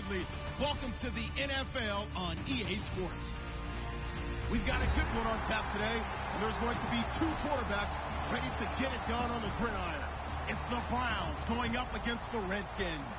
family. Welcome to the NFL on EA Sports. We've got a good one on tap today, and there's going to be two quarterbacks ready to get it done on the gridiron. It's the Browns going up against the Redskins.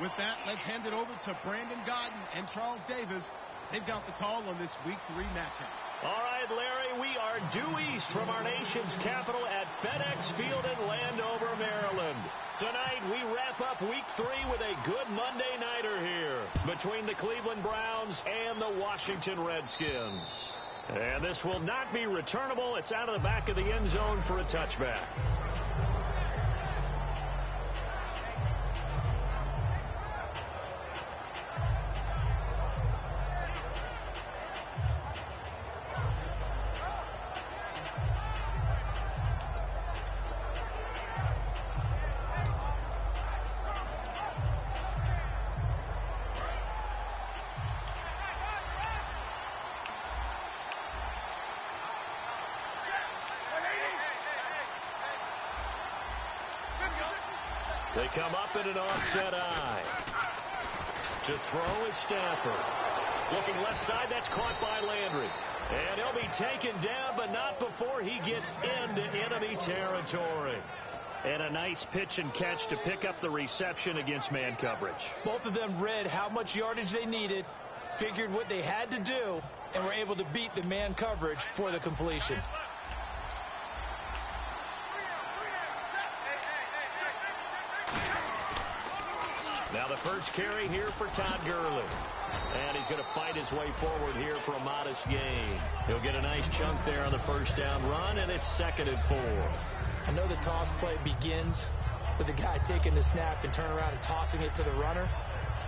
With that, let's hand it over to Brandon Godden and Charles Davis. They've got the call on this Week 3 matchup. All right, Larry, we are due east from our nation's capital at FedEx Field in Landover, Maryland. Tonight, we wrap up Week 3 with a good Monday nighter here between the Cleveland Browns and the Washington Redskins. And this will not be returnable. It's out of the back of the end zone for a touchback. They come up in an offset eye. To throw is Stafford. Looking left side, that's caught by Landry. And he'll be taken down, but not before he gets into enemy territory. And a nice pitch and catch to pick up the reception against man coverage. Both of them read how much yardage they needed, figured what they had to do, and were able to beat the man coverage for the completion. Now the first carry here for Todd Gurley. And he's going to fight his way forward here for a modest gain. He'll get a nice chunk there on the first down run, and it's 2nd and 4. I know the toss play begins with the guy taking the snap and turning around and tossing it to the runner.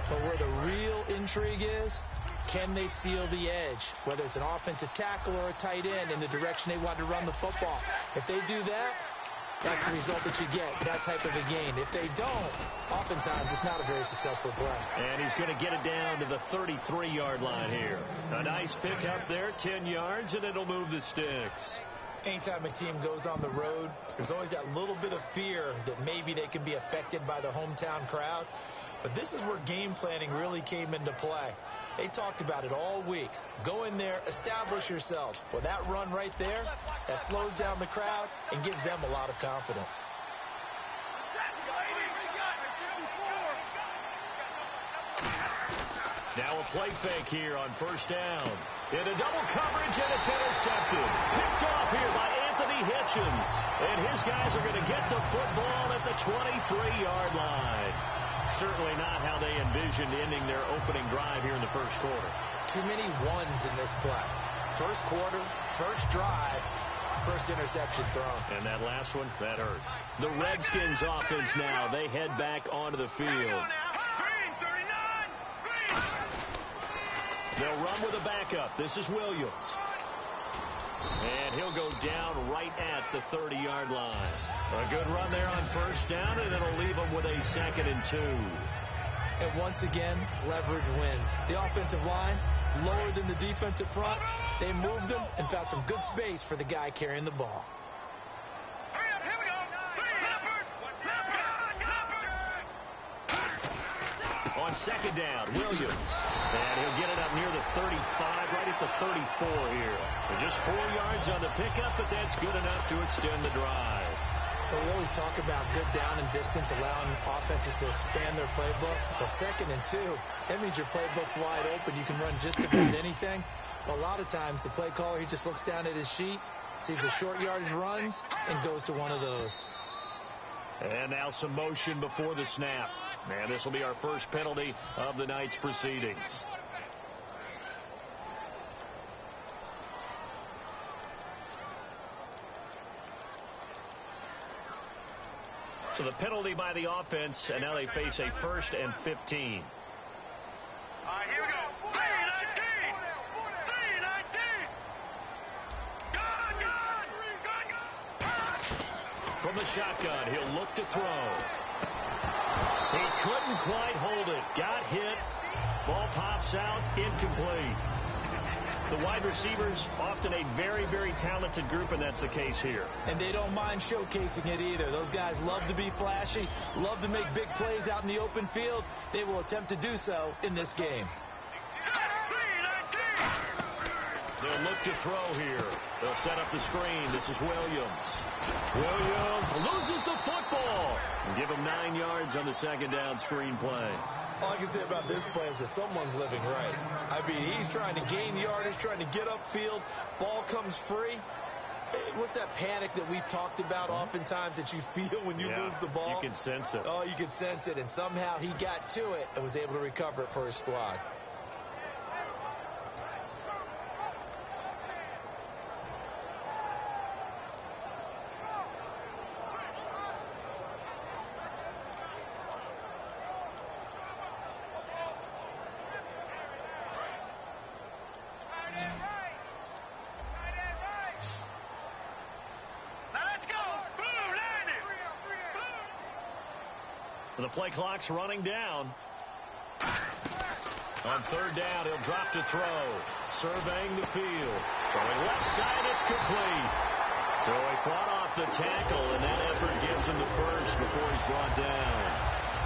But where the real intrigue is, can they seal the edge? Whether it's an offensive tackle or a tight end in the direction they want to run the football. If they do that, that's the result that you get, that type of a gain. If they don't, oftentimes it's not a very successful play. And he's going to get it down to the 33-yard line here. A nice pick up there, 10 yards, and it'll move the sticks. Anytime a team goes on the road, there's always that little bit of fear that maybe they can be affected by the hometown crowd. But this is where game planning really came into play. They talked about it all week. Go in there, establish yourselves. Well, that run right there, that slows down the crowd and gives them a lot of confidence. Now a play fake here on first down. Into double coverage, and it's intercepted. Picked off here by Anthony Hitchens. And his guys are going to get the football at the 23-yard line. Certainly not how they envisioned ending their opening drive here in the first quarter. Too many ones in this play. First quarter, first drive, first interception thrown. And that last one, that hurts. The Redskins offense now, they head back onto the field. They'll run with a backup. This is Williams. And he'll go down right at the 30-yard line. A good run there on first down, and it'll leave them with a 2nd and 2. And once again, leverage wins. The offensive line, lower than the defensive front. They moved them and found some good space for the guy carrying the ball. On second down, Williams. And he'll get it up near the 35, right at the 34 here. And just 4 yards on the pickup, but that's good enough to extend the drive. Well, we always talk about good down and distance, allowing offenses to expand their playbook. Well, 2nd and 2, that means your playbook's wide open. You can run just about anything. But a lot of times, the play caller, he just looks down at his sheet, sees the short yardage runs, and goes to one of those. And now some motion before the snap. And this will be our first penalty of the night's proceedings. So the penalty by the offense, and now they face a 1st and 15. All right, here we go. 3-19. 3-19. Gun. From the shotgun, he'll look to throw. He couldn't quite hold it. Got hit. Ball pops out. Incomplete. The wide receivers, often a very, very talented group, and that's the case here. And they don't mind showcasing it either. Those guys love to be flashy, love to make big plays out in the open field. They will attempt to do so in this game. They'll look to throw here. They'll set up the screen. This is Williams. Williams loses the football. And give him 9 yards on the second down screen play. All I can say about this play is that someone's living right. I mean, he's trying to gain yardage, trying to get upfield. Ball comes free. What's that panic that we've talked about oftentimes that you feel when you lose the ball? You can sense it. Oh, you can sense it. And somehow he got to it and was able to recover it for his squad. The play clock's running down. On third down, he'll drop to throw. Surveying the field. Throwing left side, it's complete. So he fought off the tackle, and that effort gives him the first before he's brought down.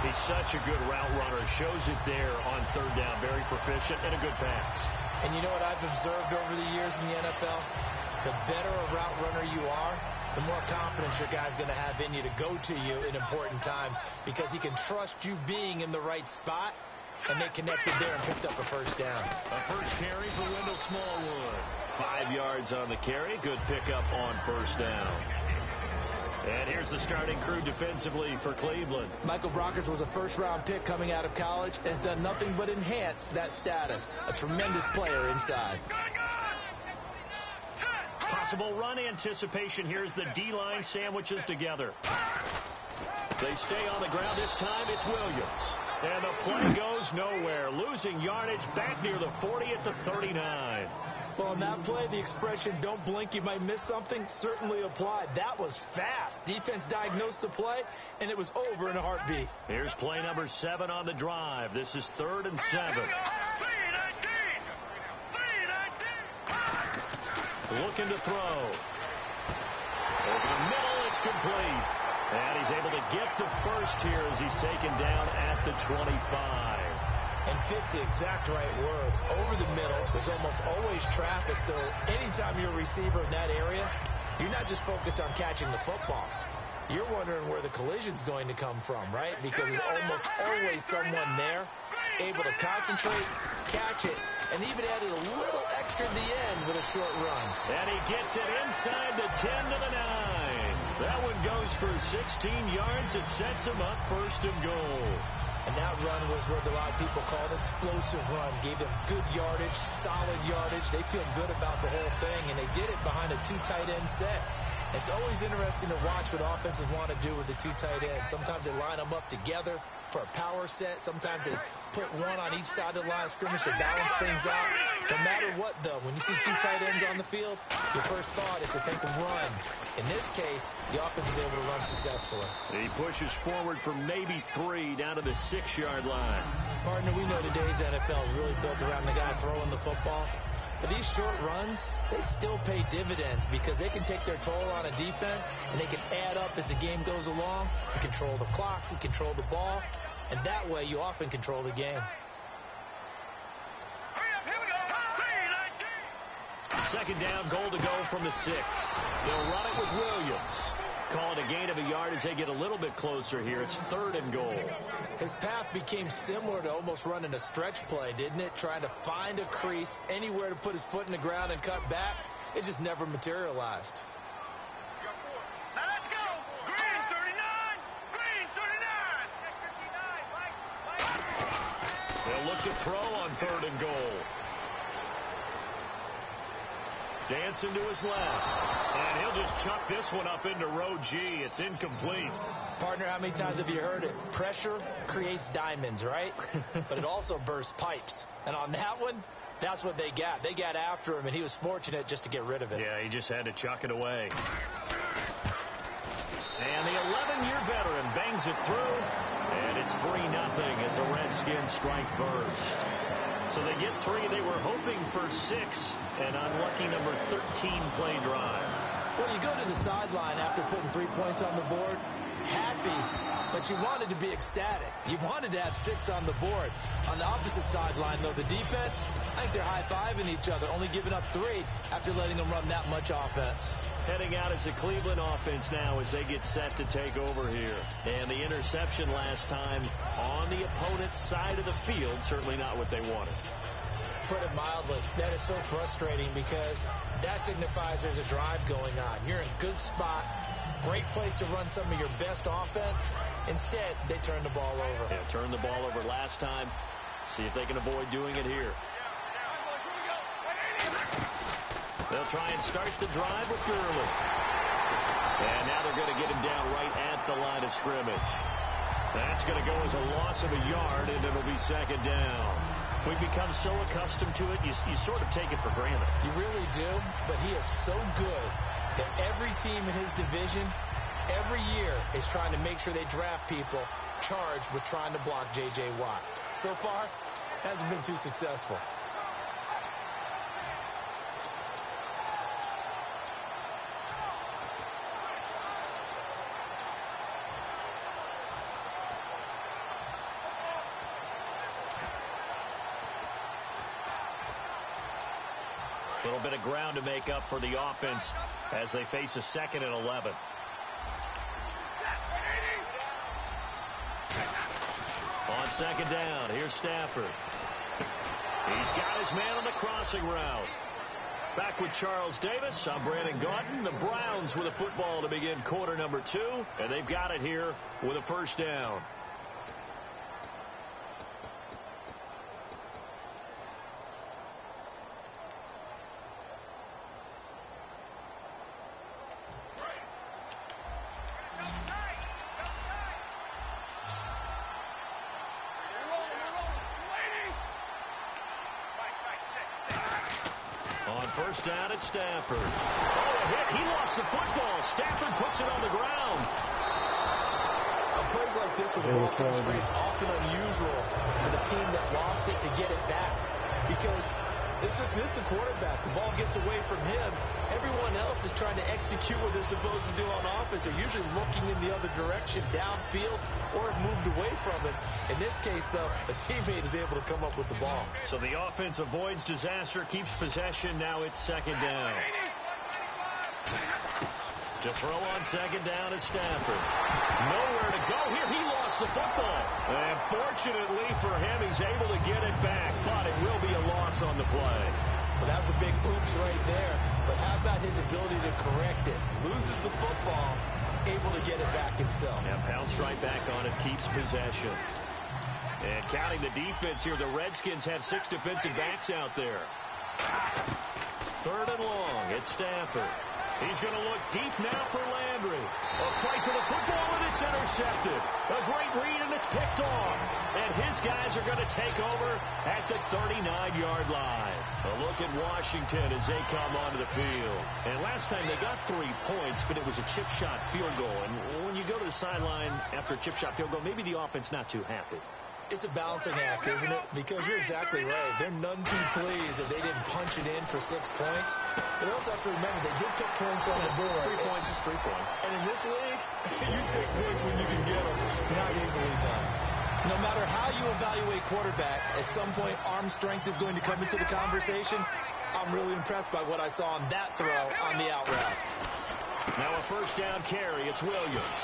He's such a good route runner. Shows it there on third down. Very proficient and a good pass. And you know what I've observed over the years in the NFL? The better a route runner you are, the more confidence your guy's going to have in you to go to you in important times because he can trust you being in the right spot, and they connected there and picked up a first down. A first carry for Wendell Smallwood. 5 yards on the carry. Good pickup on first down. And here's the starting crew defensively for Cleveland. Michael Brockers was a first-round pick coming out of college and has done nothing but enhance that status. A tremendous player inside. Possible run anticipation here as the D-line sandwiches together. They stay on the ground this time. It's Williams. And the play goes nowhere. Losing yardage back near the 40 at the 39. Well, on that play, the expression, don't blink, you might miss something, certainly applied. That was fast. Defense diagnosed the play, and it was over in a heartbeat. Here's play number 7 on the drive. This is 3rd and 7. Looking to throw. Over the middle, it's complete. And he's able to get the first here as he's taken down at the 25. And fits the exact right word. Over the middle, there's almost always traffic, so anytime you're a receiver in that area, you're not just focused on catching the football. You're wondering where the collision's going to come from, right? Because there's almost always someone there able to concentrate, catch it, and even added a little extra at the end with a short run. And he gets it inside the 10 to the 9. That one goes for 16 yards. It sets him up 1st and goal. And that run was what a lot of people call an explosive run. Gave them good yardage, solid yardage. They feel good about the whole thing, and they did it behind a 2 tight end set. It's always interesting to watch what offenses want to do with the 2 tight ends. Sometimes they line them up together for a power set. Sometimes they put one on each side of the line of scrimmage to balance things out. No matter what, though, when you see 2 tight ends on the field, your first thought is to think of run. In this case, the offense was able to run successfully. He pushes forward for maybe 3 down to the 6-yard line. Partner, we know today's NFL is really built around the guy throwing the football. For these short runs, they still pay dividends because they can take their toll on a defense and they can add up as the game goes along. You control the clock, you control the ball, and that way you often control the game. Second down, goal to go from the 6. They'll run it with Williams. Call it a gain of a yard as they get a little bit closer here. It's 3rd and goal. His path became similar to almost running a stretch play, didn't it? Trying to find a crease, anywhere to put his foot in the ground and cut back. It just never materialized. Now let's go. Green 39. Green 39. They'll look to throw on 3rd and goal. Dancing to his left. And he'll just chuck this one up into row G. It's incomplete. Partner, how many times have you heard it? Pressure creates diamonds, right? But it also bursts pipes. And on that one, that's what they got. They got after him, and he was fortunate just to get rid of it. Yeah, he just had to chuck it away. And the 11-year veteran bangs it through. And it's 3-0 as the Redskins strike first. So they get 3. They were hoping for 6. An unlucky number 13 play drive. Well, you go to the sideline after putting 3 points on the board, happy, but you wanted to be ecstatic. You wanted to have 6 on the board. On the opposite sideline, though, the defense, I think they're high-fiving each other, only giving up 3 after letting them run that much offense. Heading out is the Cleveland offense now as they get set to take over here. And the interception last time on the opponent's side of the field, certainly not what they wanted. Put it mildly, that is so frustrating because that signifies there's a drive going on. You're in a good spot, great place to run some of your best offense. Instead, they turn the ball over. Yeah, turned the ball over last time. See if they can avoid doing it here. They'll try and start the drive with Gurley. And now they're going to get him down right at the line of scrimmage. That's going to go as a loss of a yard, and it'll be second down. We've become so accustomed to it, you sort of take it for granted. You really do, but he is so good that every team in his division, every year, is trying to make sure they draft people charged with trying to block J.J. Watt. So far, hasn't been too successful. A little bit of ground to make up for the offense as they face a 2nd and 11. On second down, here's Stafford. He's got his man on the crossing route. Back with Charles Davis, I'm Brandon Gaudin. The Browns with a football to begin quarter number 2, and they've got it here with a first down. First down at Stafford. Oh, a hit. He lost the football. Stafford puts it on the ground. On plays like this with the ball comes free, it's often unusual for the team that lost it to get it back. Because this is the quarterback. The ball gets away from him. Everyone else is trying to execute what they're supposed to do on offense. They're usually looking in the other direction, downfield, or have moved away from it. In this case, though, a teammate is able to come up with the ball. So the offense avoids disaster, keeps possession. Now it's second down. To throw on second down is Stafford. Nowhere to go here. He lost the football. And fortunately for him, he's able to get it back. But it will be a loss on the play. Well, that was a big oops right there. But how about his ability to correct it? Loses the football, able to get it back himself. And pounced right back on it, keeps possession. And counting the defense here, the Redskins have 6 defensive backs out there. 3rd and long, it's Stafford. He's going to look deep now for Landry. A fight for the football, and it's intercepted. A great read, and it's picked off. And his guys are going to take over at the 39-yard line. A look at Washington as they come onto the field. And last time they got 3 points, but it was a chip shot field goal. And when you go to the sideline after a chip shot field goal, maybe the offense not too happy. It's a balancing act, isn't it? Because you're exactly right. They're none too pleased that they didn't punch it in for 6 points. But also have to remember, they did put points on the board. 3 points is 3 points. And in this league, you take points when you can get them. Not easily done. No matter how you evaluate quarterbacks, at some point, arm strength is going to come into the conversation. I'm really impressed by what I saw on that throw on the out route. Now a first down carry. It's Williams.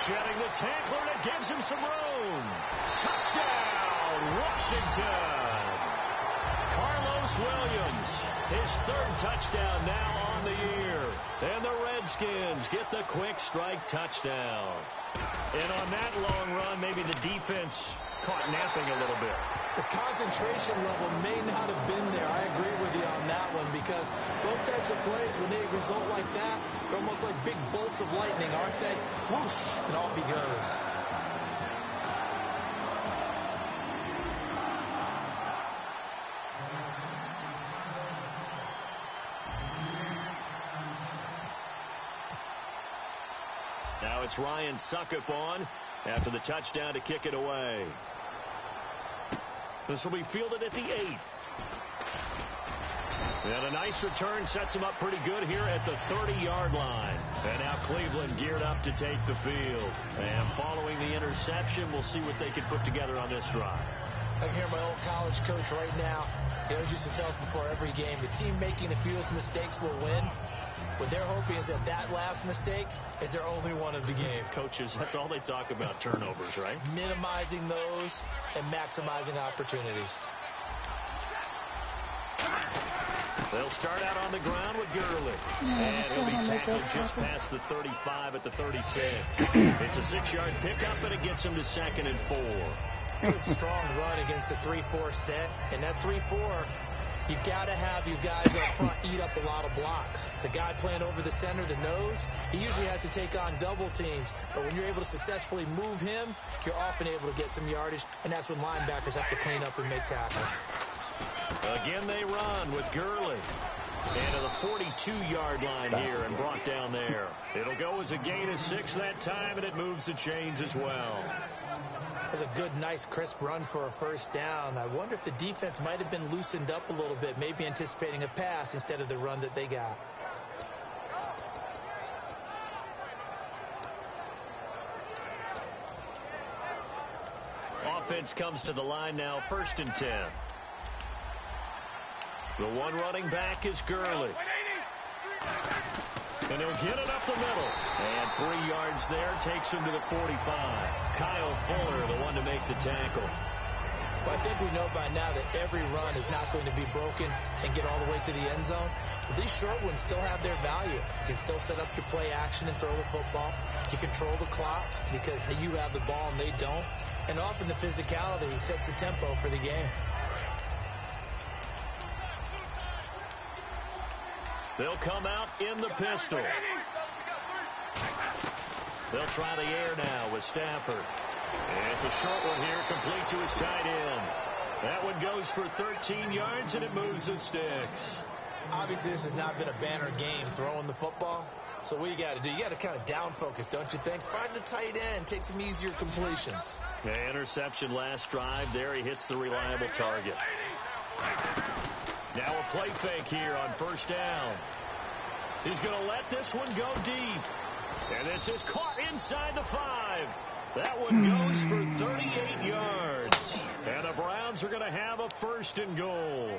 Shedding the tackler, and it gives him some room. Touchdown, Washington. Carlos Williams, his 3rd touchdown now on the year. And the Redskins get the quick strike touchdown. And on that long run, maybe the defense caught napping a little bit. The concentration level may not have been there. I agree with you on that one, because those types of plays, when they result like that, they're almost like big bolts of lightning, aren't they? Whoosh, and off he goes. Now it's Ryan Suckup on after the touchdown to kick it away. This will be fielded at the 8. And a nice return sets him up pretty good here at the 30-yard line. And now Cleveland geared up to take the field. And following the interception, we'll see what they can put together on this drive. I can hear my old college coach right now. He always used to tell us before every game, the team making the fewest mistakes will win. What they're hoping is that last mistake is their only one of the game. Coaches, that's all they talk about, turnovers, right? Minimizing those and maximizing opportunities. They'll start out on the ground with Gurley. And he'll be tackled just past the 35 at the 36. It's a 6-yard pickup, and it gets him to 2nd and 4. Good, strong run against the 3-4 set. And that 3-4, you've got to have you guys up front eat up a lot of blocks. The guy playing over the center, the nose, he usually has to take on double teams. But when you're able to successfully move him, you're often able to get some yardage, and that's when linebackers have to clean up and make tackles. Again, they run with Gurley. And to the 42-yard line here and brought down there. It'll go as a gain of 6 that time, and it moves the chains as well. That's a good, nice, crisp run for a first down. I wonder if the defense might have been loosened up a little bit, maybe anticipating a pass instead of the run that they got. Offense comes to the line now, 1st and 10. The one running back is Gurley. And he'll get it up the middle. And 3 yards there takes him to the 45. Kyle Fuller, the one to make the tackle. Well, I think we know by now that every run is not going to be broken and get all the way to the end zone. But these short ones still have their value. You can still set up your play action and throw the football. You control the clock because you have the ball and they don't. And often the physicality sets the tempo for the game. They'll come out in the pistol. They'll try the air now with Stafford. And it's a short one here, complete to his tight end. That one goes for 13 yards, and it moves the sticks. Obviously, this has not been a banner game throwing the football. So what you got to do, you got to kind of down focus, don't you think? Find the tight end, take some easier completions. Yeah, interception last drive. There he hits the reliable target. Now a play fake here on 1st down. He's going to let this one go deep. And this is caught inside the 5. That one goes for 38 yards. And the Browns are going to have a 1st and goal.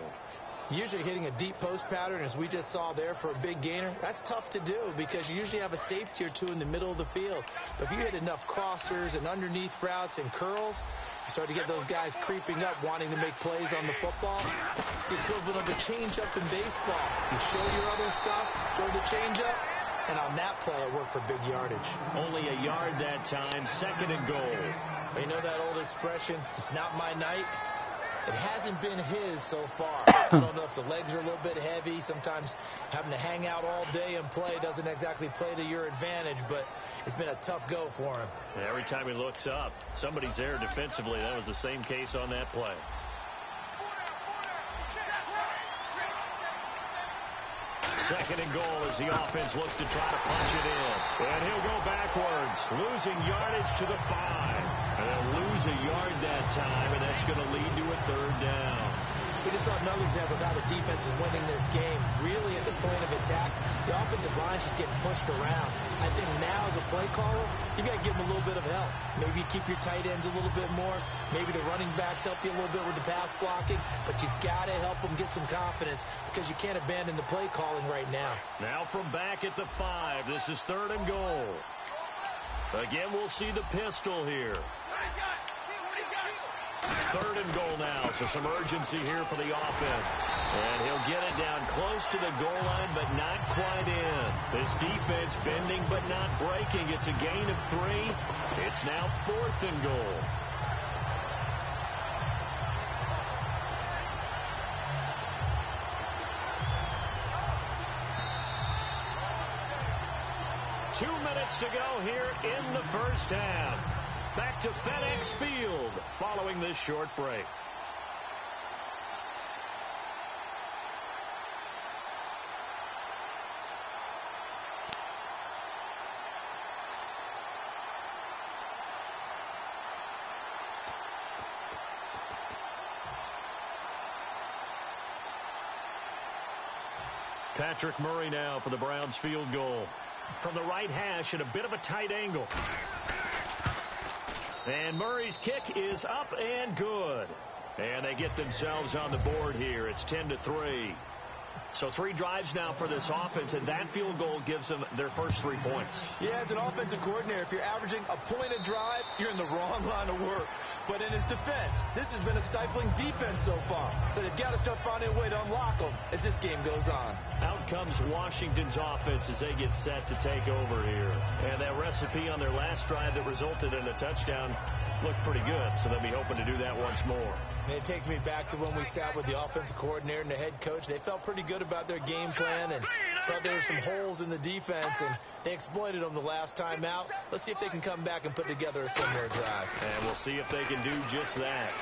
Usually hitting a deep post pattern, as we just saw there for a big gainer, that's tough to do because you usually have a safety or two in the middle of the field. But if you hit enough crossers and underneath routes and curls, you start to get those guys creeping up, wanting to make plays on the football. It's the equivalent of a changeup in baseball. You show your other stuff, show the changeup, and on that play, it worked for big yardage. Only a yard that time, 2nd and goal. You know that old expression, it's not my night? It hasn't been his so far. I don't know if the legs are a little bit heavy. Sometimes having to hang out all day and play doesn't exactly play to your advantage, but it's been a tough go for him. Every time he looks up, somebody's there defensively. That was the same case on that play. Second and goal as the offense looks to try to punch it in. And he'll go backwards, losing yardage to the 5. And they'll lose a yard that time, and that's going to lead to a 3rd down. We just saw another example of how the defense is winning this game. Really at the point of attack, the offensive line's just getting pushed around. I think now as a play caller, you got to give them a little bit of help. Maybe you keep your tight ends a little bit more. Maybe the running backs help you a little bit with the pass blocking. But you've got to help them get some confidence because you can't abandon the play calling right now. Now from back at the 5, this is 3rd and goal. Again, we'll see the pistol here. 3rd and goal now, so some urgency here for the offense. And he'll get it down close to the goal line, but not quite in. This defense bending but not breaking. It's a gain of 3. It's now 4th and goal. To go here in the first half. Back to FedEx Field following this short break. Patrick Murray now for the Browns field goal. From the right hash at a bit of a tight angle. And Murray's kick is up and good. And they get themselves on the board here. It's 10-3. So 3 drives now for this offense, and that field goal gives them their first 3 points. Yeah, as an offensive coordinator, if you're averaging a point a drive, you're in the wrong line of work. But in his defense, this has been a stifling defense so far. So they've got to start finding a way to unlock them as this game goes on. Out comes Washington's offense as they get set to take over here. And that recipe on their last drive that resulted in a touchdown looked pretty good, so they'll be hoping to do that once more. And it takes me back to when we sat with the offensive coordinator and the head coach. They felt pretty good about their game plan and thought there were some holes in the defense, and they exploited them the last time out. Let's see if they can come back and put together a similar drive. And we'll see if they can do just that.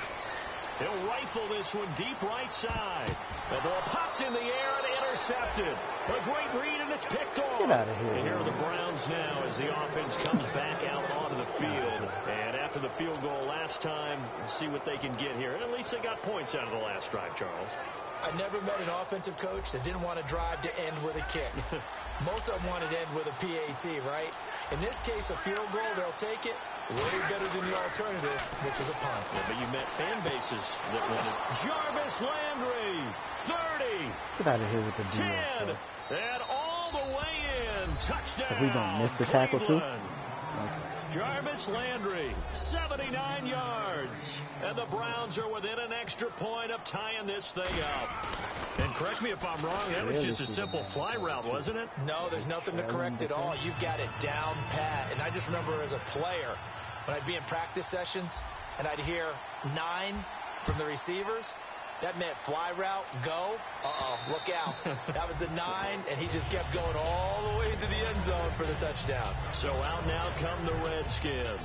He'll rifle this one deep right side. The ball popped in the air and intercepted. A great read, and it's picked off. Get out of here. And here are the Browns now as the offense comes back out onto the field. And after the field goal last time, see what they can get here. And at least they got points out of the last drive, Charles. I never met an offensive coach that didn't want to drive to end with a kick. Most of them wanted to end with a PAT, right? In this case, a field goal, they'll take it. Way better than the alternative, which is a punt. Yeah, but you met fan bases that wanted. Jarvis Landry, 30. Get out of here with the 10, and all the way in. Touchdown. So we don't miss the tackle too? Okay. Jarvis Landry, 79 yards. And the Browns are within an extra point of tying this thing up. And correct me if I'm wrong, that was just a simple fly route, wasn't it? No, there's nothing to correct at all. You've got it down pat. And I just remember as a player, when I'd be in practice sessions and I'd hear 9 from the receivers, that meant fly route, go. Look out. That was the 9, and he just kept going all the way to the end zone for the touchdown. So out now come the Redskins.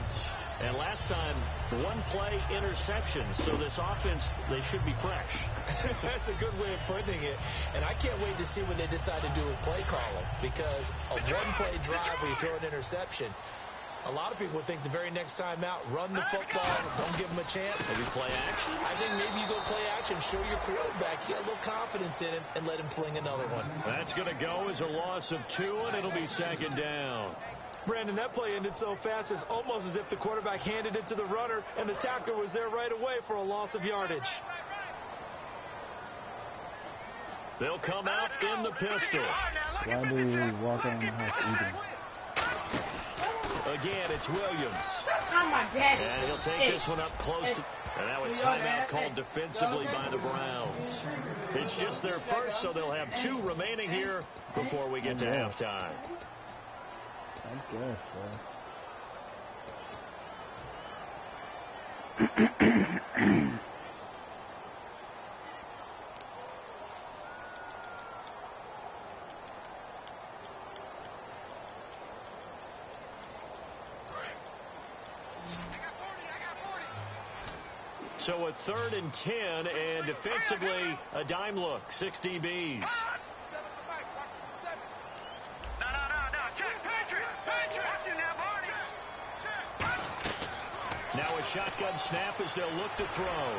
And last time, 1-play interception. So this offense, they should be fresh. That's a good way of putting it. And I can't wait to see what they decide to do with play calling. Because a 1-play drive where you throw an interception, a lot of people would think the very next time out, run the football, don't give them a chance. Maybe play action? I think maybe you go play action, show your quarterback, get a little confidence in him, and let him fling another one. That's going to go as a loss of 2, and it'll be second down. Brandon, that play ended so fast, it's almost as if the quarterback handed it to the runner, and the tackler was there right away for a loss of yardage. They'll come out in the pistol. Why do we walk around the house eating? Again, it's Williams. And And he'll take this one up close to... And now a timeout called defensively by the Browns. It's just their first, so they'll have 2 remaining here before we get to halftime. I guess so. So a 3rd and 10, and defensively, a dime look, 6 DBs. No. Check, Patrick. Now a shotgun snap as they'll look to throw.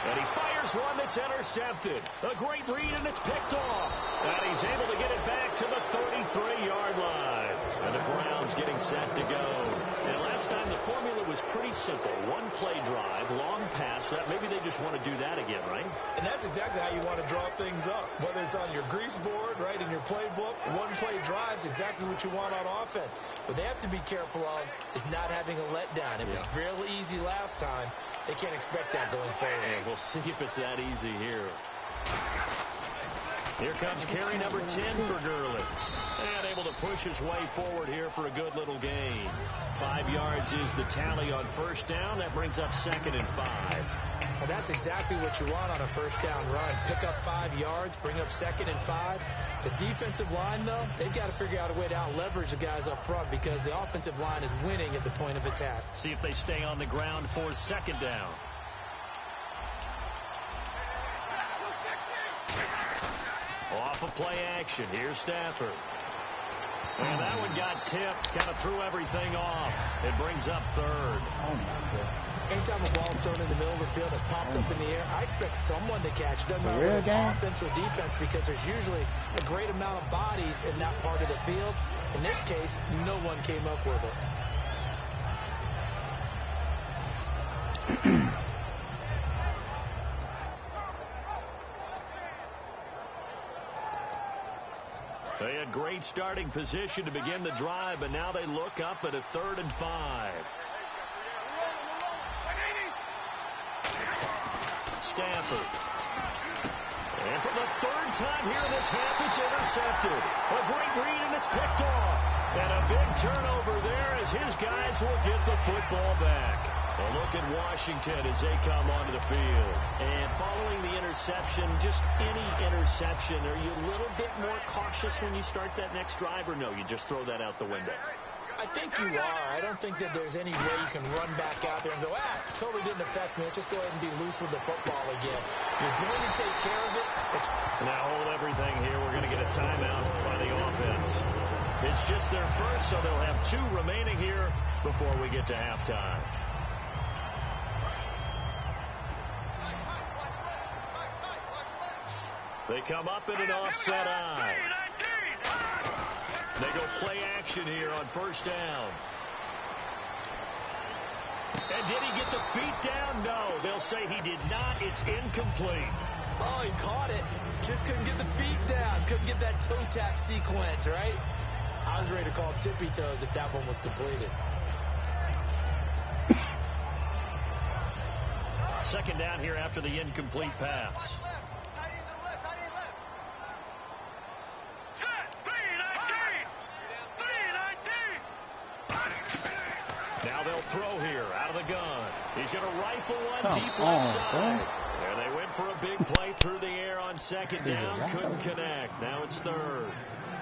And he fires one that's intercepted. A great read, and it's picked off. And he's able to get it back to the 33-yard line. And the Browns getting set to go. And last time the formula was pretty simple. 1-play drive, long pass. Maybe they just want to do that again, right? And that's exactly how you want to draw things up. Whether it's on your grease board, right, in your playbook, 1-play drive is exactly what you want on offense. What they have to be careful of is not having a letdown. It was real easy last time. They can't expect that going forward. And we'll see if it's that easy here. Here comes carry number 10 for Gurley. And able to push his way forward here for a good little gain. 5 yards is the tally on first down. That brings up 2nd and 5. Well, that's exactly what you want on a first down run. Pick up 5 yards, bring up 2nd and 5. The defensive line, though, they've got to figure out a way to out-leverage the guys up front because the offensive line is winning at the point of attack. See if they stay on the ground for 2nd down. Off of play action. Here's Stafford. And that one got tipped, kind of threw everything off. It brings up third. Oh, my God. Anytime a ball thrown in the middle of the field that's popped up in the air, I expect someone to catch it. Doesn't matter whether it's offense or defense, because there's usually a great amount of bodies in that part of the field. In this case, no one came up with it. They had great starting position to begin the drive, but now they look up at a 3rd and 5. Stafford. And for the 3rd time here in this half, it's intercepted. A great read, and it's picked off. And a big turnover there as his guys will get the football back. A look at Washington as they come onto the field. And following the interception, just any interception, are you a little bit more cautious when you start that next drive, or no, you just throw that out the window? I think you are. I don't think that there's any way you can run back out there and go, totally didn't affect me. Let's just go ahead and be loose with the football again. You're going to take care of it. Now hold everything here. We're going to get a timeout by the offense. It's just their first, so they'll have 2 remaining here before we get to halftime. They come up in an offset eye. They go play action here on 1st down. And did he get the feet down? No. They'll say he did not. It's incomplete. Oh, he caught it. Just couldn't get the feet down. Couldn't get that toe tap sequence, right? I was ready to call tippy toes if that one was completed. 2nd down here after the incomplete pass. Now they'll throw here out of the gun. He's going to rifle one deep left side. And they went for a big play through the air on 2nd down. Couldn't connect. Now it's 3rd.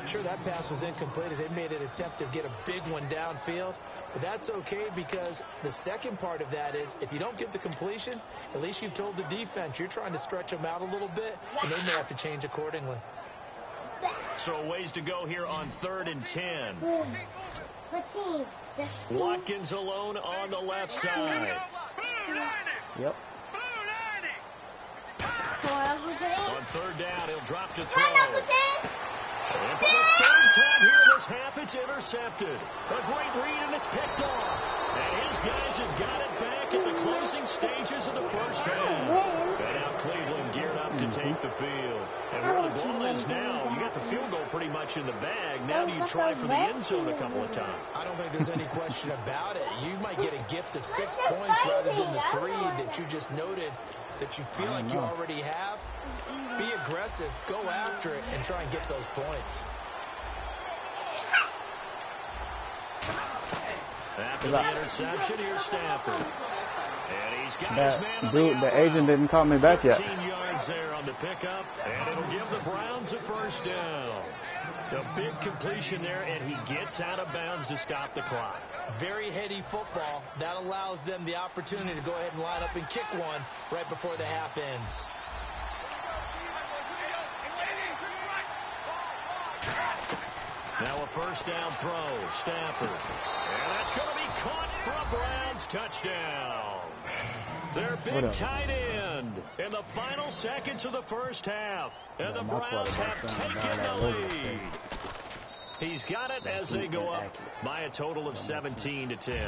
Sure, that pass was incomplete as they made an attempt to get a big one downfield. But that's okay, because the second part of that is if you don't get the completion, at least you've told the defense you're trying to stretch them out a little bit, and they may have to change accordingly. So a ways to go here on 3rd and 10. Watkins alone on the left side. Yep. On 3rd down, he'll drop to throw. And for the 3rd time here in this half, it's intercepted. A great read, and it's picked off. And his guys have got it back at the closing stages of the 1st half. And now Cleveland geared up to take the field. And where the ball is now, you got the field goal pretty much in the bag. Now do you try for the end zone a couple of times? I don't think there's any question about it. You might get a gift of 6 points rather than the 3 that you just noted that you feel like you already have. Be aggressive, go after it, and try and get those points. After the interception, here's Stafford. And he's got his man on the agent didn't call me back yet. 13 yards there on the pickup, and it'll give the Browns a 1st down. A big completion there, and he gets out of bounds to stop the clock. Very heady football. That allows them the opportunity to go ahead and line up and kick one right before the half ends. Now a 1st down throw, Stafford. And that's going to be caught for a Browns touchdown. Their big tight end in the final seconds of the 1st half. And the Browns have taken the lead. He's got it as they go up by a total of 17-10.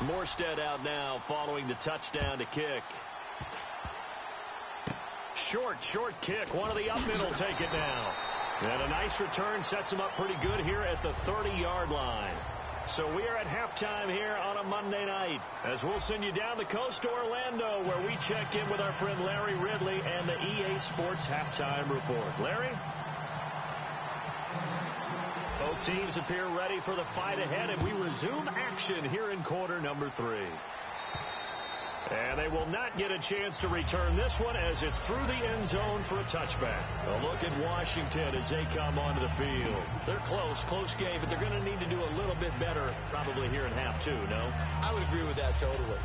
Morstead out now following the touchdown to kick. Short kick. One of the up middle take it down. And a nice return sets him up pretty good here at the 30-yard line. So we are at halftime here on a Monday night, as we'll send you down the coast to Orlando, where we check in with our friend Larry Ridley and the EA Sports Halftime Report. Larry? Both teams appear ready for the fight ahead, and we resume action here in quarter number 3. And they will not get a chance to return this one as it's through the end zone for a touchback. A look at Washington as they come onto the field. They're close game, but they're going to need to do a little bit better probably here in half 2, no? I would agree with that totally.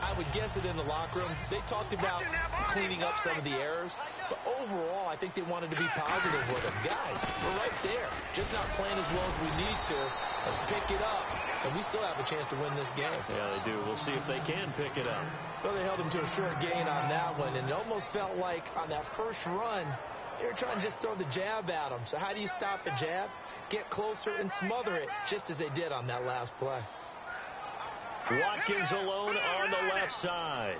I would guess that in the locker room, they talked about cleaning up some of the errors, but overall, I think they wanted to be positive with it. Guys, we're right there. Just not playing as well as we need to. Let's pick it up, and we still have a chance to win this game. Yeah, they do. We'll see if they can pick it up. Well, they held them to a short gain on that one, and it almost felt like on that first run, they were trying to just throw the jab at them. So how do you stop a jab? Get closer and smother it, just as they did on that last play. Watkins alone on the left side.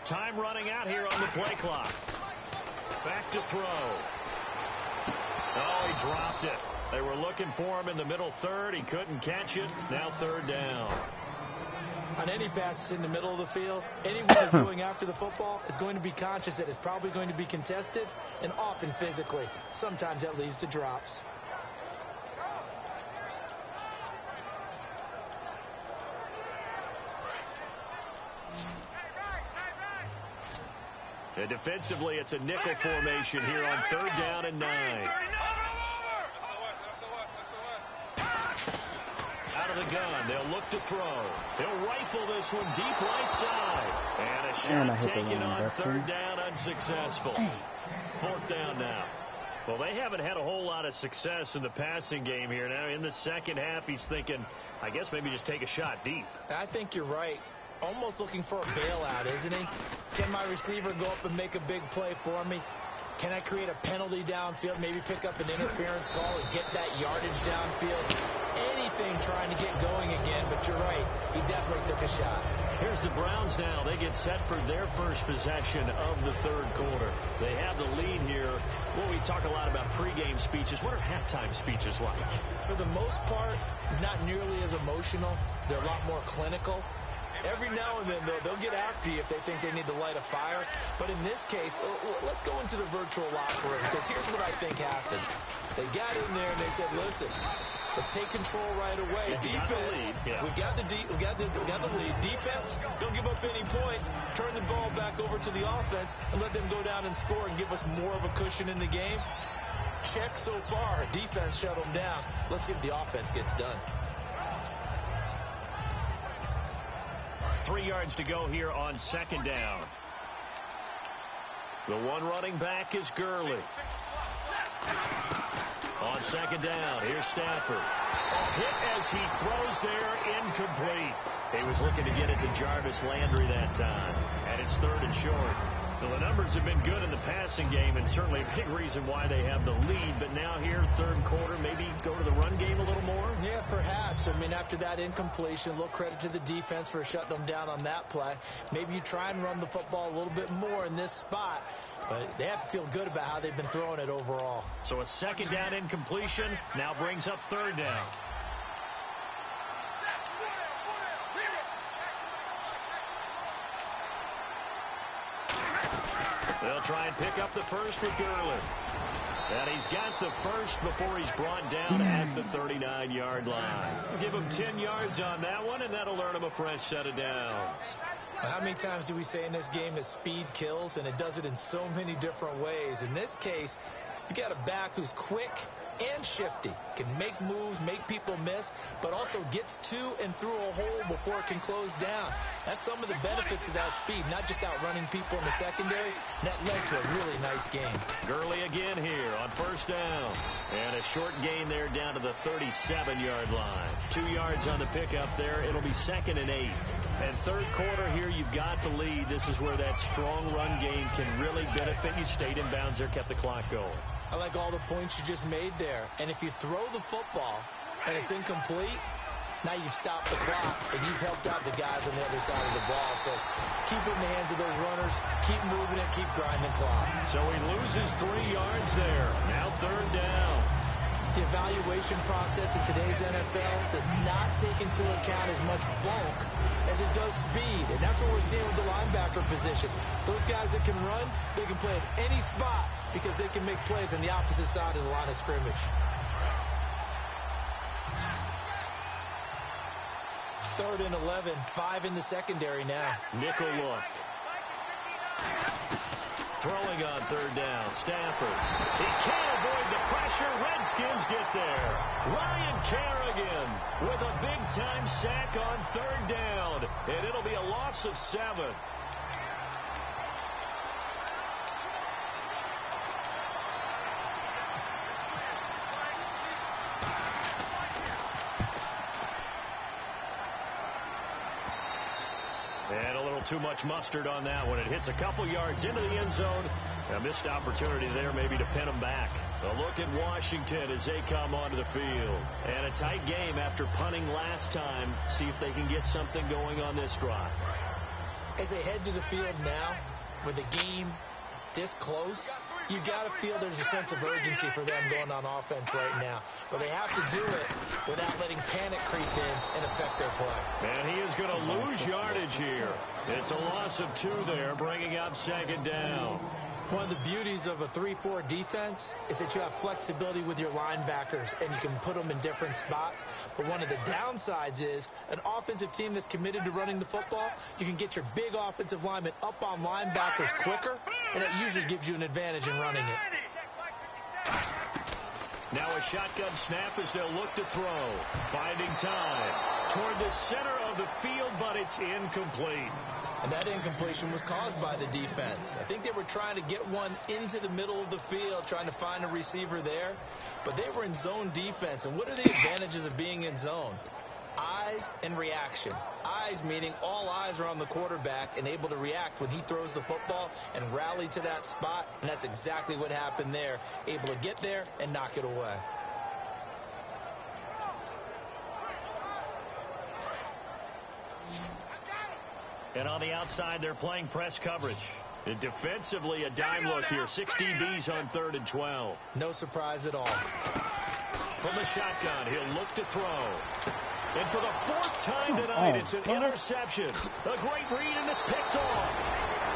Time running out here on the play clock. Back to throw. Oh, he dropped it. They were looking for him in the middle third. He couldn't catch it. Now third down. On any passes in the middle of the field, anyone that's going after the football is going to be conscious that it's probably going to be contested, and often physically. Sometimes that leads to drops. And defensively, it's a nickel formation here on third down and 9. Out of the gun, they'll look to throw. He'll rifle this one deep right side. And a shot taken on third down, unsuccessful. Fourth down now. Well, they haven't had a whole lot of success in the passing game here. Now, in the second half, he's thinking, I guess maybe just take a shot deep. I think you're right. Almost looking for a bailout, isn't he? Can my receiver go up and make a big play for me? Can I create a penalty downfield, maybe pick up an interference call and get that yardage downfield? Anything trying to get going again, but you're right. He definitely took a shot. Here's the Browns now. They get set for their first possession of the third quarter. They have the lead here. Well, we talk a lot about pregame speeches. What are halftime speeches like? For the most part, not nearly as emotional. They're a lot more clinical. Every now and then, though, they'll get after you if they think they need to light a fire. But in this case, let's go into the virtual locker room, because here's what I think happened. They got in there and they said, listen, let's take control right away. Defense, we got the lead. Defense, don't give up any points. Turn the ball back over to the offense and let them go down and score and give us more of a cushion in the game. Check so far. Defense shut them down. Let's see if the offense gets done. 3 yards to go here on second down. The one running back is Gurley. On second down, here's Stafford. A hit as he throws there, incomplete. He was looking to get it to Jarvis Landry that time. And it's third and short. Well, the numbers have been good in the passing game, and certainly a big reason why they have the lead. But now here, third quarter, maybe go to the run game a little more? Yeah, perhaps. I mean, after that incompletion, a little credit to the defense for shutting them down on that play. Maybe you try and run the football a little bit more in this spot. But they have to feel good about how they've been throwing it overall. So a second down incompletion now brings up third down. They'll try and pick up the first with Gurley. And he's got the first before he's brought down at the 39-yard line. Give him 10 yards on that one, and that'll earn him a fresh set of downs. How many times do we say in this game that speed kills, and it does it in so many different ways? In this case, you got a back who's quick and shifty, can make moves, make people miss, but also gets to and through a hole before it can close down. That's some of the benefits of that speed, not just outrunning people in the secondary. That led to a really nice game. Gurley again here on first down. And a short gain there down to the 37-yard line. 2 yards on the pickup there. It'll be second and 8. And third quarter here, you've got the lead. This is where that strong run game can really benefit you. Stayed in bounds there, kept the clock going. I like all the points you just made there. And if you throw the football and it's incomplete, now you've stopped the clock and you've helped out the guys on the other side of the ball. So keep it in the hands of those runners. Keep moving it. Keep grinding clock. So he loses 3 yards there. Now third down. The evaluation process in today's NFL does not take into account as much bulk as it does speed. And that's what we're seeing with the linebacker position. Those guys that can run, they can play at any spot because they can make plays on the opposite side of the line of scrimmage. Third and 11, 5 in the secondary now. Nickel look. Throwing on third down, Stafford. He can't avoid the pressure. Redskins get there. Ryan Kerr again with a big-time sack on 3rd down, and it'll be a loss of 7. And a little too much mustard on that one. It hits a couple yards into the end zone. A missed opportunity there maybe to pin them back. A look at Washington as they come onto the field. And a tight game after punting last time. See if they can get something going on this drive. As they head to the field now, with the game this close, you got to feel there's a sense of urgency for them going on offense right now. But they have to do it without letting panic creep in and affect their play. And he is going to lose yardage here. It's a loss of 2 there, bringing up 2nd down. One of the beauties of a 3-4 defense is that you have flexibility with your linebackers, and you can put them in different spots. But one of the downsides is an offensive team that's committed to running the football, you can get your big offensive linemen up on linebackers quicker, and it usually gives you an advantage in running it. Now a shotgun snap as they'll look to throw. Finding time toward the center of the field, but it's incomplete. And that incompletion was caused by the defense. I think they were trying to get one into the middle of the field, trying to find a receiver there. But they were in zone defense. And what are the advantages of being in zone? Eyes and reaction. Eyes meaning all eyes are on the quarterback and able to react when he throws the football and rally to that spot. And that's exactly what happened there. Able to get there and knock it away. And on the outside, they're playing press coverage. And defensively, a dime look here. 6 DBs on 3rd and 12. No surprise at all. From the shotgun, he'll look to throw. And for the 4th time tonight, it's an interception. A great read, and it's picked off.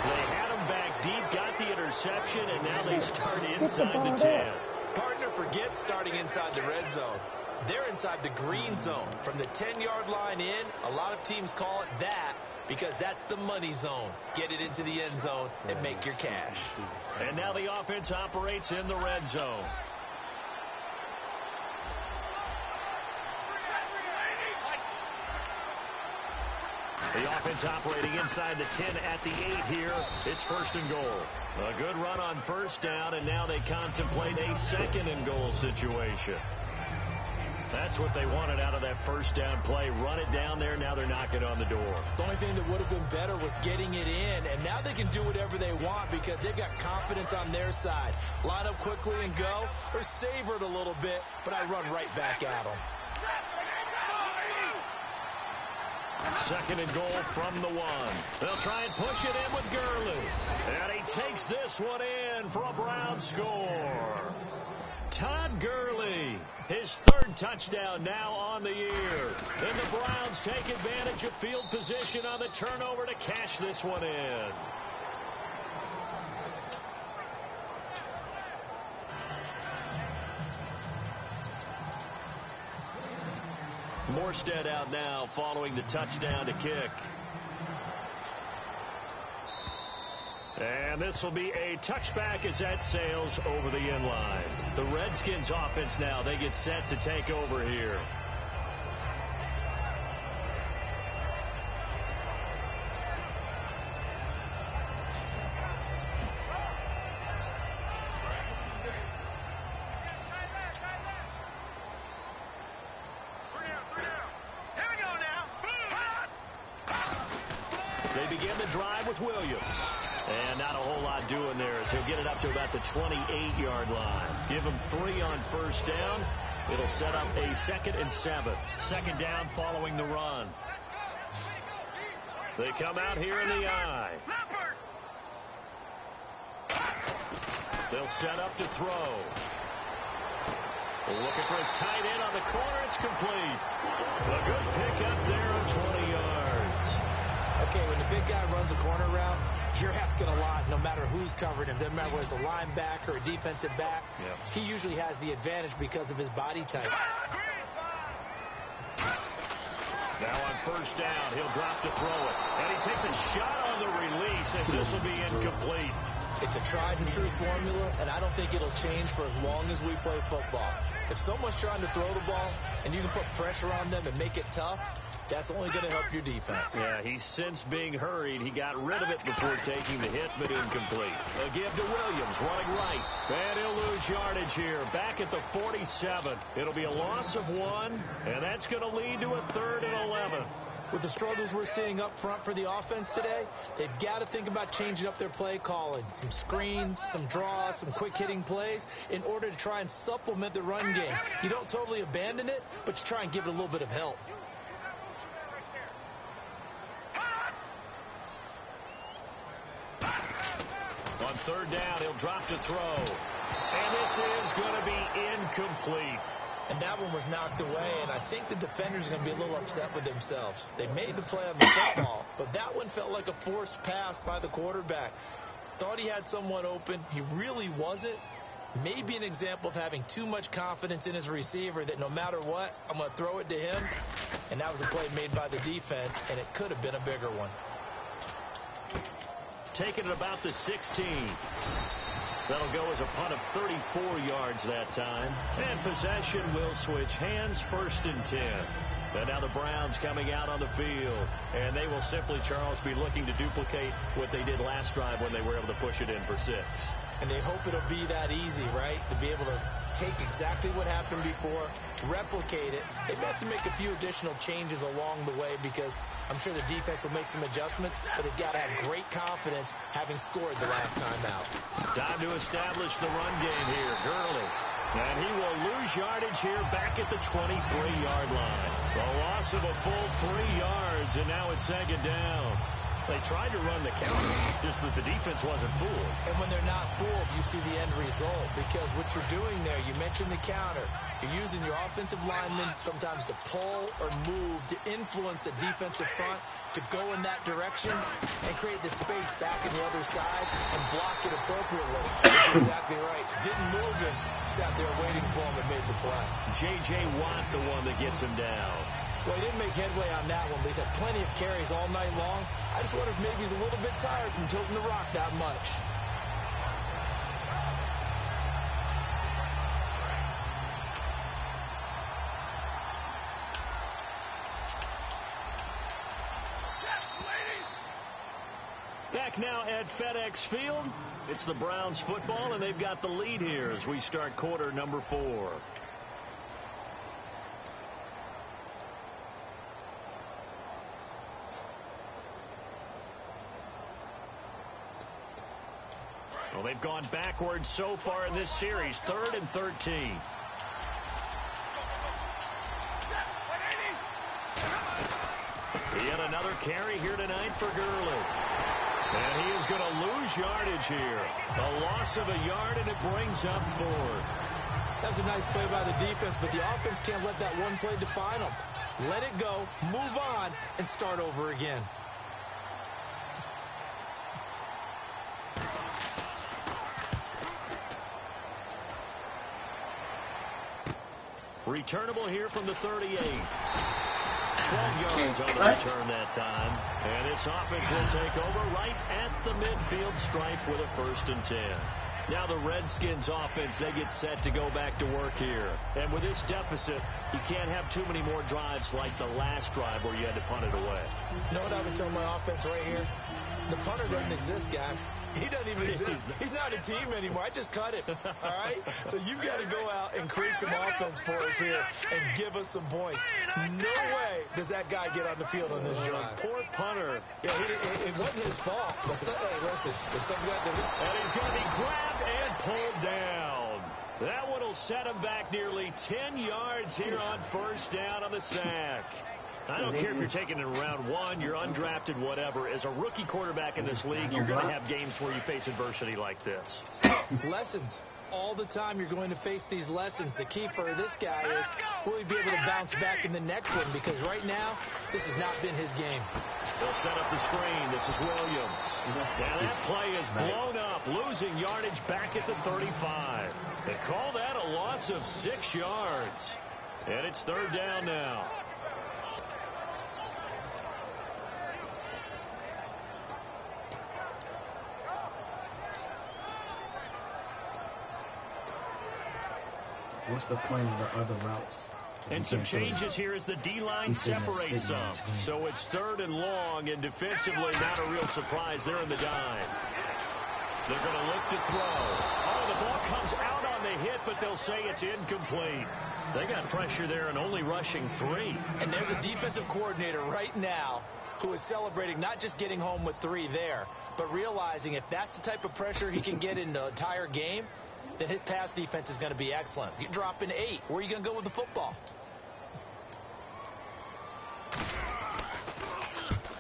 They had him back deep, got the interception, and now they start inside the 10. Partner forgets starting inside the red zone. They're inside the green zone. From the 10-yard line in, a lot of teams call it that because that's the money zone. Get it into the end zone and make your cash. And now the offense operates in the red zone. The offense operating inside the 10 at the 8 here. It's 1st and goal. A good run on 1st down, and now they contemplate a 2nd and goal situation. That's what they wanted out of that 1st down play. Run it down there. Now they're knocking on the door. The only thing that would have been better was getting it in, and now they can do whatever they want because they've got confidence on their side. Line up quickly and go, or savor it a little bit, but I run right back at them. 2nd and goal from the 1. They'll try and push it in with Gurley. And he takes this one in for a Brown score. Todd Gurley, his 3rd touchdown now on the year. And the Browns take advantage of field position on the turnover to cash this one in. Morstead out now following the touchdown to kick. And this will be a touchback as that sails over the end line. The Redskins offense now, they get set to take over here. They begin the drive with Williams. And not a whole lot doing there as he'll get it up to about the 28-yard line. Give him 3 on 1st down. It'll set up a 2nd and 7. 2nd down following the run. They come out here in the eye. They'll set up to throw. Looking for his tight end on the corner. It's complete. A good pickup there of 20 yards. Okay, when the big guy runs a corner route, you're asking a lot no matter who's covering him. Doesn't matter whether it's a linebacker or a defensive back. Yep. He usually has the advantage because of his body type. Now on 1st down, he'll drop to throw it. And he takes a shot on the release as this will be incomplete. It's a tried and true formula, and I don't think it'll change for as long as we play football. If someone's trying to throw the ball and you can put pressure on them and make it tough, that's only going to help your defense. Yeah, he's since being hurried. He got rid of it before taking the hit, but incomplete. A give to Williams, running right. And he'll lose yardage here. Back at the 47. It'll be a loss of 1, and that's going to lead to a 3rd and 11. With the struggles we're seeing up front for the offense today, they've got to think about changing up their play calling. Some screens, some draws, some quick-hitting plays in order to try and supplement the run game. You don't totally abandon it, but you try and give it a little bit of help. On 3rd down, he'll drop to throw. And this is going to be incomplete. And that one was knocked away, and I think the defenders are going to be a little upset with themselves. They made the play on the football, but that one felt like a forced pass by the quarterback. Thought he had someone open. He really wasn't. Maybe an example of having too much confidence in his receiver that no matter what, I'm going to throw it to him. And that was a play made by the defense, and it could have been a bigger one. Taken at about the 16. That'll go as a punt of 34 yards that time. And possession will switch hands, 1st and 10. And now the Browns coming out on the field. And they will simply, Charles, be looking to duplicate what they did last drive when they were able to push it in for 6. And they hope it'll be that easy, right? To be able to take exactly what happened before, replicate it. They may have to make a few additional changes along the way because I'm sure the defense will make some adjustments, but they've got to have great confidence having scored the last time out. Time to establish the run game here. Gurley. And he will lose yardage here back at the 23-yard line. The loss of a full 3 yards, and now it's 2nd down. They tried to run the counter, just that the defense wasn't fooled. And when they're not fooled, you see the end result. Because what you're doing there, you mentioned the counter. You're using your offensive linemen sometimes to pull or move to influence the defensive front to go in that direction and create the space back on the other side and block it appropriately. That's exactly right. Didn't move him, sat there waiting for him and made the play. J.J. Watt, the one that gets him down. Well, he didn't make headway on that one, but he's had plenty of carries all night long. I just wonder if maybe he's a little bit tired from tilting the rock that much. Back now at FedEx Field. It's the Browns football, and they've got the lead here as we start quarter number 4. Well, they've gone backwards so far in this series. 3rd and 13. Yet another carry here tonight for Gurley. And he is going to lose yardage here. A loss of a yard, and it brings up 4th. That's a nice play by the defense, but the offense can't let that one play define them. Let it go, move on, and start over again. Returnable here from the 38. 12 yards on the return that time. And this offense will take over right at the midfield stripe with a 1st and 10. Now the Redskins offense, they get set to go back to work here. And with this deficit, you can't have too many more drives like the last drive where you had to punt it away. You know what I would tell my offense right here? The punter doesn't exist, guys. He doesn't even exist. He's not a team anymore. I just cut it. All right? So you've got to go out and create some offense for us here and give us some points. No way does that guy get on the field on this drive. Poor punter. Yeah, it wasn't his fault. But hey, listen, if something got to do, and he's going to be grabbed and pulled down. That one will set him back nearly 10 yards here on 1st down on the sack. I don't care if you're taking it in round 1, you're undrafted, whatever. As a rookie quarterback in this league, you're going to have games where you face adversity like this. Lessons. All the time you're going to face these lessons. The key for this guy is, will he be able to bounce back in the next one? Because right now, this has not been his game. They'll set up the screen. This is Williams. And that play is blown up, losing yardage back at the 35. They call that a loss of 6 yards. And it's 3rd down now. what's the point of the other routes? And some changes here as the D-line separates some. So it's 3rd and long, and defensively not a real surprise. They're in the dime. They're going to look to throw. Oh, the ball comes out on the hit, but they'll say it's incomplete. They got pressure there and only rushing 3. And there's a defensive coordinator right now who is celebrating not just getting home with 3 there, but realizing if that's the type of pressure he can get in the entire game, then his pass defense is going to be excellent. You drop in 8. Where are you going to go with the football?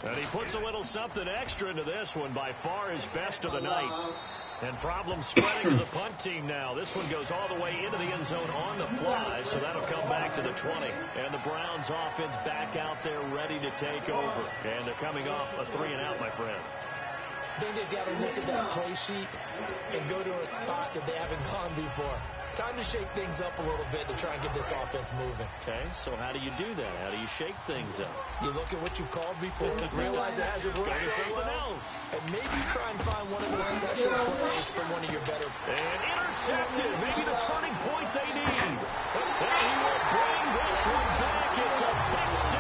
And he puts a little something extra into this one, by far his best of the night. And problems spreading to the punt team now. This one goes all the way into the end zone on the fly, so that'll come back to the 20. And the Browns offense back out there ready to take over. And they're coming off a 3-and-out, my friend. I think they've got to look at that play sheet and go to a spot that they haven't gone before. Time to shake things up a little bit to try and get this offense moving. Okay, so how do you do that? How do you shake things up? You look at what you called before, realize it hasn't worked so well, and maybe try and find one of those special plays from one of your better. And intercepted, maybe the turning point they need. And he will bring this one back. It's a big 6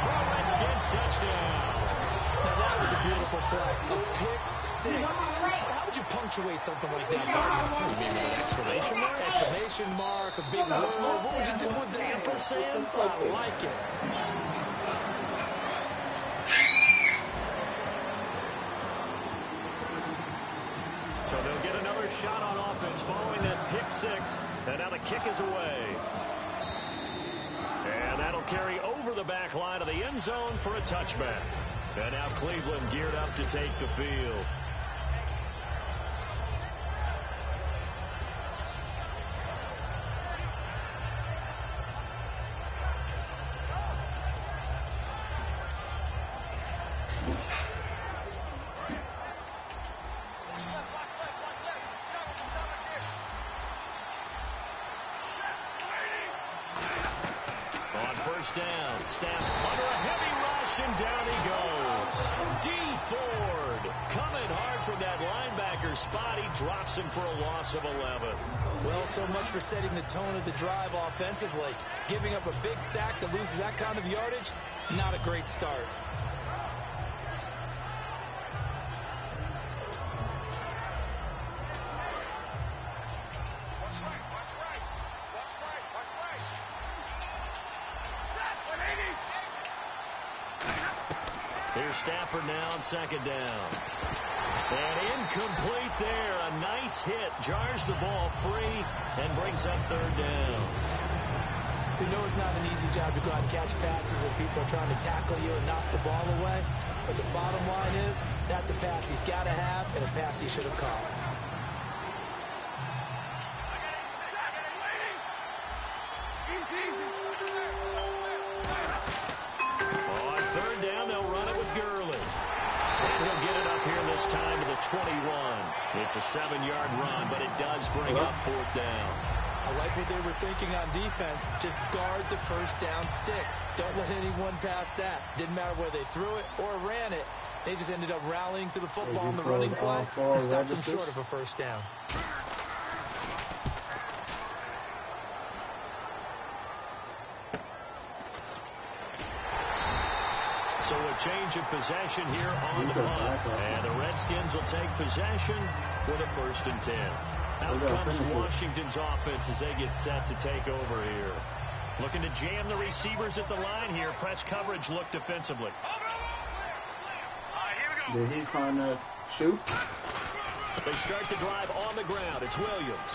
for a Redskins touchdown. Now that was a beautiful play. A pick 6. How would you punctuate something like that, Marty? You mean with an exclamation mark? Exclamation mark, a big word. What would you do with the ampersand? I like it. So they'll get another shot on offense following that pick 6. And now the kick is away. And that'll carry over the back line of the end zone for a touchback. And now Cleveland geared up to take the field. On first down, snap under a heavy rush, and down he goes. D. Ford coming hard from that linebacker spot. He drops him for a loss of 11. Well, so much for setting the tone of the drive offensively. Giving up a big sack that loses that kind of yardage, not a great start. Here's Stafford now on 2nd down. And incomplete there. A nice hit. Jars the ball free and brings up 3rd down. You know it's not an easy job to go out and catch passes where people are trying to tackle you and knock the ball away. But the bottom line is, that's a pass he's got to have and a pass he should have caught. On 3rd down, they'll run it with Gurley. And they'll get it up here this time to the 21. It's a 7-yard run, but it does bring up 4th down. I like what they were thinking on defense. Just guard the first down sticks. Don't let anyone pass that. Didn't matter whether they threw it or ran it. They just ended up rallying to the football on the running play and stopped them short of a first down. So a change of possession here on the punt. And the Redskins will take possession with a 1st and 10. Out comes Washington's offense as they get set to take over here. Looking to jam the receivers at the line here. Press coverage look defensively. Did he find that shoot? They start the drive on the ground. It's Williams.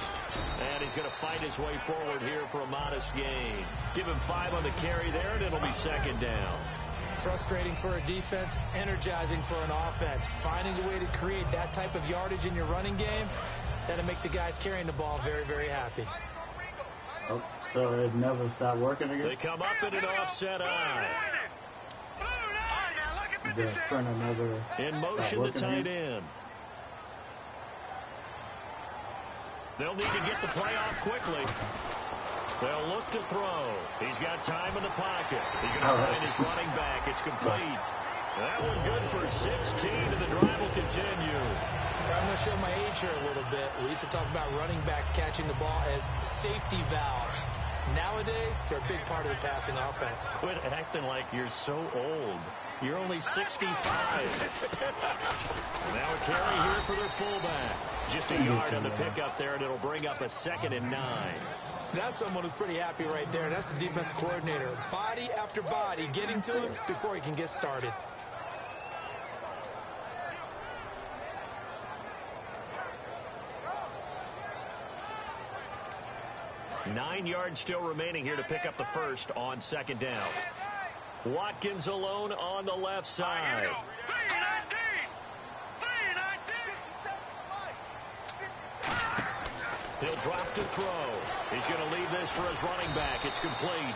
And he's going to fight his way forward here for a modest gain. Give him 5 on the carry there, and it'll be 2nd down. Frustrating for a defense, energizing for an offense. Finding a way to create that type of yardage in your running game, that'll make the guys carrying the ball very, very happy. Oh, so it never stopped working again? They come up in an offset eye. The printer never in motion the tight end. They'll need to get the play off quickly. They'll look to throw. He's got time in the pocket. He's going to find his running back. It's complete. That one good for 16, and the drive will continue. I'm going to show my age here a little bit. We used to talk about running backs catching the ball as safety valves. Nowadays, they're a big part of the passing offense. Quit acting like you're so old. You're only 65. Now a carry here for their fullback. Just a yard on the pickup there, and it'll bring up a 2nd and 9. That's someone who's pretty happy right there. That's the defensive coordinator. Body after body getting to him before he can get started. Nine yards still remaining here to pick up the first on 2nd down. Watkins alone on the left side. He'll drop to throw. He's going to leave this for his running back. It's complete.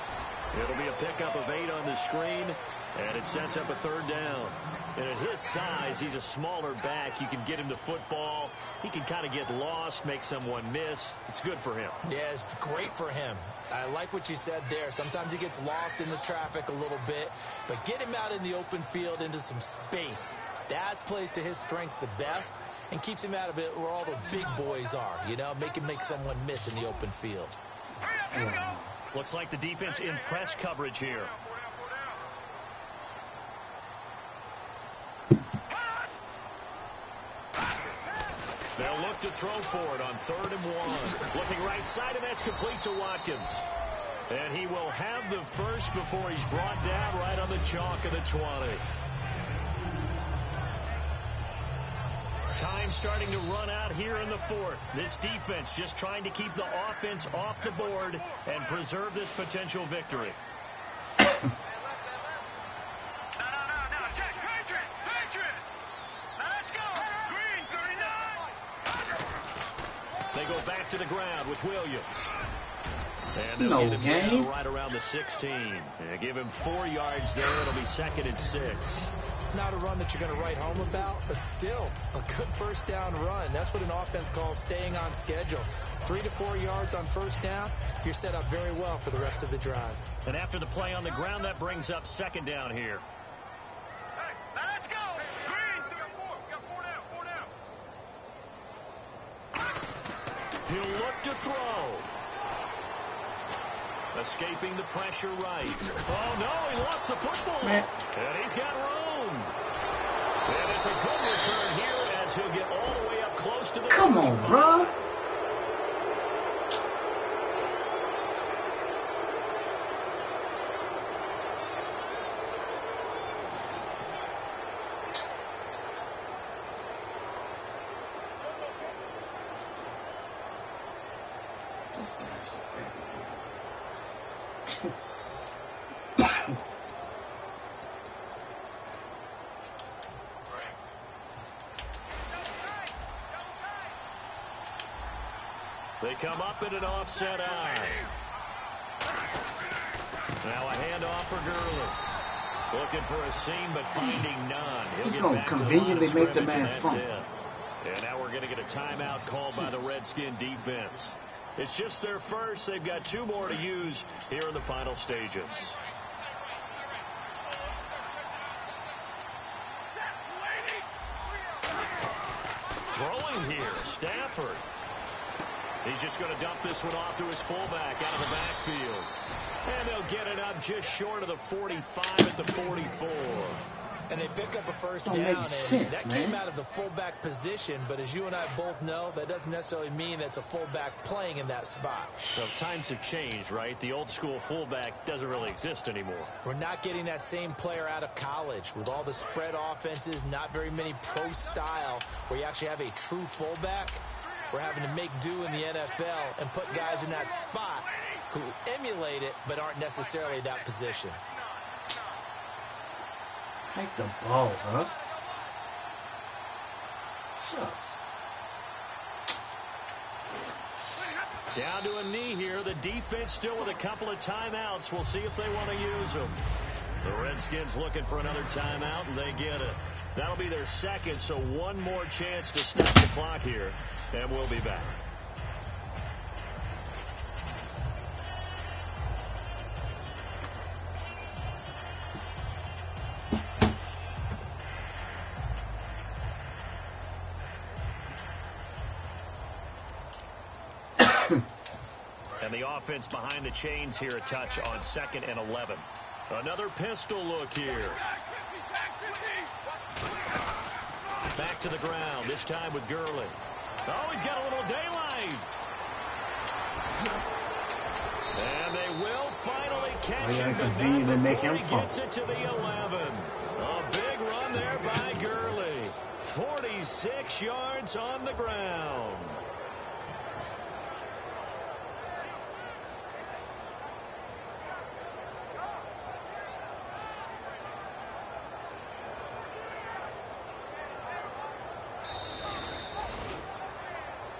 It'll be a pickup of 8 on the screen, and it sets up a 3rd down. And at his size, he's a smaller back. You can get him the football. He can kind of get lost, make someone miss. It's good for him. Yeah, it's great for him. I like what you said there. Sometimes he gets lost in the traffic a little bit, but get him out in the open field into some space. That plays to his strengths the best and keeps him out of it where all the big boys are, you know, make someone miss in the open field. Looks like the defense in press coverage here. They'll look to throw for it on 3rd and 1. Looking right side, and that's complete to Watkins. And he will have the first before he's brought down right on the chalk of the 20. Time starting to run out here in the 4th. This defense just trying to keep the offense off the board and preserve this potential victory. They go back to the ground with Williams. And they'll get him down right around the 16. And give him 4 yards there. It'll be 2nd and 6. Not a run that you're going to write home about, but still a good 1st down run. That's what an offense calls staying on schedule. 3 to 4 yards on 1st down, you're set up very well for the rest of the drive. And after the play on the ground, that brings up 2nd down here. Hey, now let's go. Green. We got 4 down. 4 down. He'll look to throw. Escaping the pressure right. Oh, no, he lost the football. And he's got room. And it's a good return here as he'll get all the way up close to the... Come on, bro. This guy's a bad They come up in an offset eye. Now a handoff for Gurley. Looking for a seam, but finding none. He'll get back to the conveniently make the line man of fumble. scrimmage, and now we're going to get a timeout called by the Redskin defense. It's just their first. They've got 2 more to use here in the final stages. Throwing here, Stafford. He's just going to dump this one off to his fullback out of the backfield. And they'll get it up just short of the 45 at the 44. And they pick up a 1st Don't down, make and sense, that man. came out of the fullback position. But as you and I both know, that doesn't necessarily mean that's a fullback playing in that spot. So times have changed, right? The old school fullback doesn't really exist anymore. We're not getting that same player out of college with all the spread offenses, not very many pro style where you actually have a true fullback. We're having to make do in the NFL and put guys in that spot who emulate it but aren't necessarily that position. Take the ball, bro. Shucks. Down to a knee here. The defense still with a couple of timeouts. We'll see if they want to use them. The Redskins looking for another timeout, and they get it. That'll be their 2nd, so 1 more chance to stop the clock here, and we'll be back. offense behind the chains here a touch on 2nd and 11. Another pistol look here. Back to the ground, this time with Gurley. Oh, he's got a little daylight. And they will finally catch him, but not before he gets it to the 11. A big run there by Gurley. 46 yards on the ground.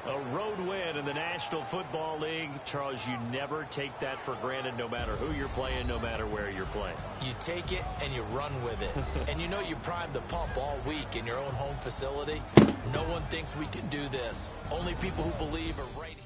A road win in the National Football League. Charles, you never take that for granted, no matter who you're playing, no matter where you're playing. You take it and you run with it. And you know you primed the pump all week in your own home facility. No one thinks we can do this. Only people who believe are right here.